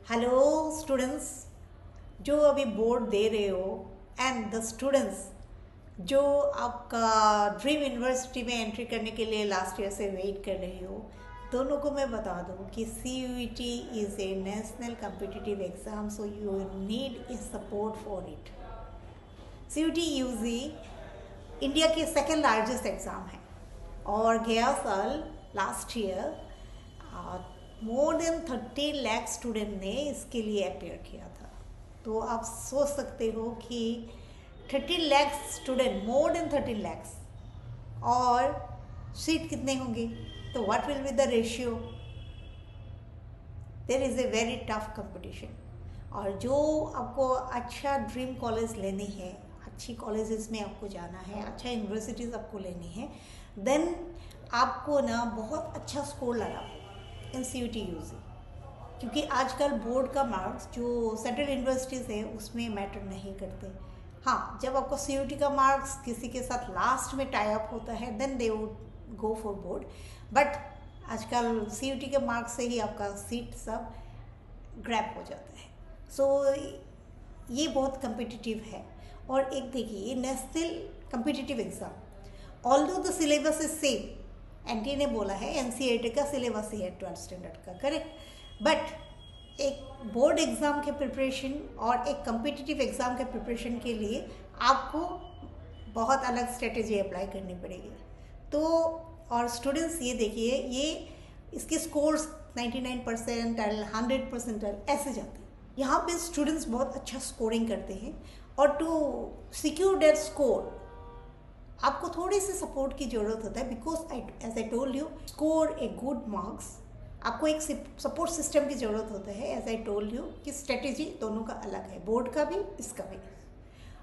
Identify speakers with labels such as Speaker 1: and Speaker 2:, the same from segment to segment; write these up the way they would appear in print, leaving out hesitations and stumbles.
Speaker 1: Hello students, जो अभी board दे रहे हो एंड द स्टूडेंट्स जो आपका ड्रीम यूनिवर्सिटी में एंट्री करने के लिए लास्ट ईयर से वेट कर रहे हो, दोनों को मैं बता दूं कि CUET is a national competitive exam, so you need a support for it. CUET UG India के सेकेंड लार्जेस्ट एग्ज़ाम है और गया साल last year more than 30 lakh student ने इसके लिए अपेयर किया था। तो आप सोच सकते हो कि 30 lakh student, more than 30 lakh, और सीट कितने होंगे, तो what will be the ratio. There is a very tough competition. और जो आपको अच्छा ड्रीम कॉलेज लेनी है, अच्छी कॉलेजेस में आपको जाना है, अच्छा यूनिवर्सिटीज़ आपको लेनी है, देन आपको ना बहुत अच्छा स्कोर लगा इन CUET यूजी, क्योंकि आजकल बोर्ड का मार्क्स जो सेंट्रल यूनिवर्सिटीज़ है उसमें मैटर नहीं करते। हाँ, जब आपको CUET का मार्क्स किसी के साथ लास्ट में टाई अप होता है then they would go for board, but आजकल CUET के मार्क्स से ही आपका सीट सब ग्रैब हो जाता है। सो ये बहुत कम्पिटिटिव है। और एक देखिए, national competitive exam, although the syllabus is same, NTA ने बोला है NCERT का सिलेबस ही है 12th स्टैंडर्ड का, करेक्ट, बट एक बोर्ड एग्ज़ाम के प्रिपरेशन और एक कम्पिटिटिव एग्ज़ाम के प्रिपरेशन के लिए आपको बहुत अलग स्ट्रेटेजी अप्लाई करनी पड़ेगी। तो और स्टूडेंट्स ये देखिए, ये इसके स्कोर्स 99% 100% ऐसे जाते हैं। यहाँ पे स्टूडेंट्स बहुत अच्छा स्कोरिंग करते हैं, और टू सिक्योर देयर स्कोर आपको थोड़ी सी सपोर्ट की ज़रूरत होता है, because as I told you, score a good marks आपको एक सपोर्ट सिस्टम की ज़रूरत होता है। एज आई टोल्ड यू कि स्ट्रेटेजी दोनों का अलग है, बोर्ड का भी इसका भी।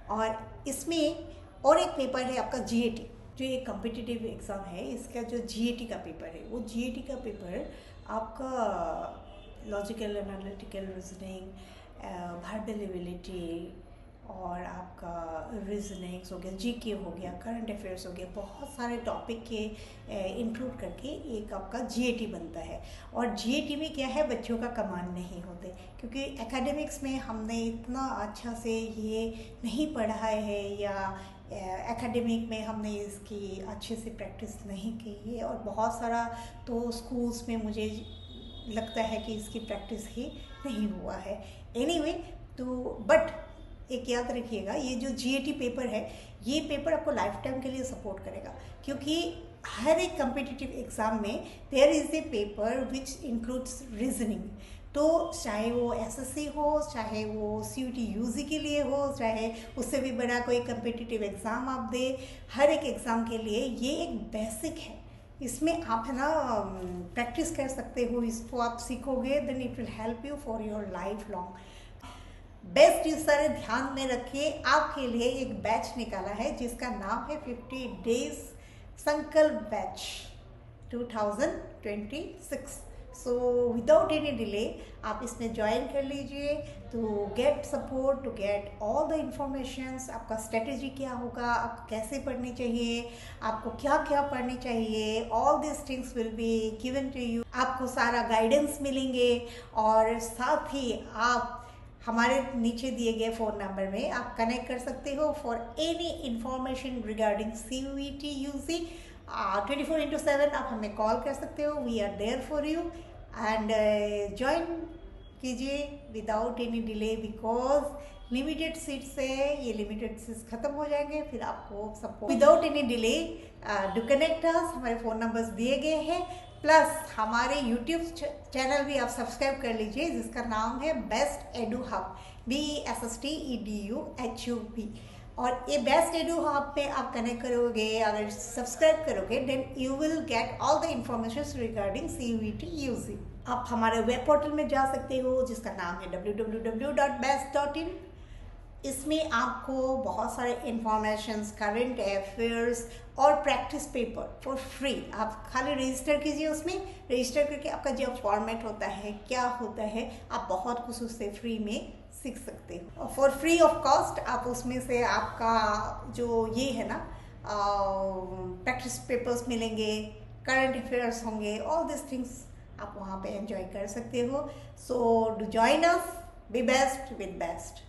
Speaker 1: और इसमें और एक पेपर है आपका GAT, जो एक कम्पिटिटिव एग्ज़ाम है। इसका जो GAT का पेपर है, वो GAT का पेपर आपका लॉजिकल एनालिटिकल रीजनिंग, वर्बलिटी और आपका रीजनिंग्स हो गया, GK हो गया, करंट अफेयर्स हो गया, बहुत सारे टॉपिक के इंक्लूड करके एक आपका GAT बनता है। और GAT में क्या है, बच्चों का कमांड नहीं होते, क्योंकि एकेडमिक्स में हमने इतना अच्छा से ये नहीं पढ़ा है, या एकेडमिक में हमने इसकी अच्छे से प्रैक्टिस नहीं की है, और बहुत सारा तो स्कूल्स में मुझे लगता है कि इसकी प्रैक्टिस ही नहीं हुआ है। एनीवे, तो बट एक याद रखिएगा, ये जो GAT पेपर है, ये पेपर आपको लाइफ टाइम के लिए सपोर्ट करेगा, क्योंकि हर एक कम्पिटिटिव एग्ज़ाम में there is a paper which includes reasoning. तो चाहे वो SSC हो, चाहे वो CUET यूजी के लिए हो, चाहे उससे भी बड़ा कोई कम्पिटिटिव एग्ज़ाम आप दे, हर एक एग्ज़ाम के लिए ये एक बेसिक है। इसमें आप है ना प्रैक्टिस कर सकते हो, इसको आप सीखोगे then it will help you for your life long. Best इस सारे ध्यान में रखिए, आपके लिए एक बैच निकाला है जिसका नाम है 50 days Sankalp batch 2026। So without any delay आप इसमें ज्वाइन कर लीजिए to get support, to get all the informations. आपका स्ट्रेटेजी क्या होगा, आपको कैसे पढ़नी चाहिए, आपको क्या क्या पढ़नी चाहिए, all this things will be given to you. आपको सारा गाइडेंस मिलेंगे, और साथ ही आप हमारे नीचे दिए गए फ़ोन नंबर में आप कनेक्ट कर सकते हो for any information regarding CUET UG. 24/7 आप हमें कॉल कर सकते हो, we are there for you. And join कीजिए without any delay, because limited seats है, ये लिमिटेड सीट्स ख़त्म हो जाएंगे, फिर आपको support without any delay do connect us. हमारे फ़ोन नंबर्स दिए गए हैं, प्लस हमारे YouTube चैनल भी आप सब्सक्राइब कर लीजिए, जिसका नाम है बेस्ट एडू हब, BESTEDUHUB। और ये बेस्ट एडू हब पे आप कनेक्ट करोगे, अगर सब्सक्राइब करोगे, then you will get all the information regarding CUET UG. आप हमारे वेब पोर्टल में जा सकते हो, जिसका नाम है www.best.in। इसमें आपको बहुत सारे इंफॉर्मेशंस, करंट अफेयर्स और प्रैक्टिस पेपर फॉर फ्री। आप खाली रजिस्टर कीजिए, उसमें रजिस्टर करके आपका जो फॉर्मेट होता है, क्या होता है, आप बहुत कुछ उससे फ्री में सीख सकते हो, फॉर फ्री ऑफ कॉस्ट। आप उसमें से आपका जो ये है ना प्रैक्टिस पेपर्स मिलेंगे, करंट अफेयर्स होंगे, ऑल दिस थिंग्स आप वहाँ पे एंजॉय कर सकते हो। So do join us, B best with best.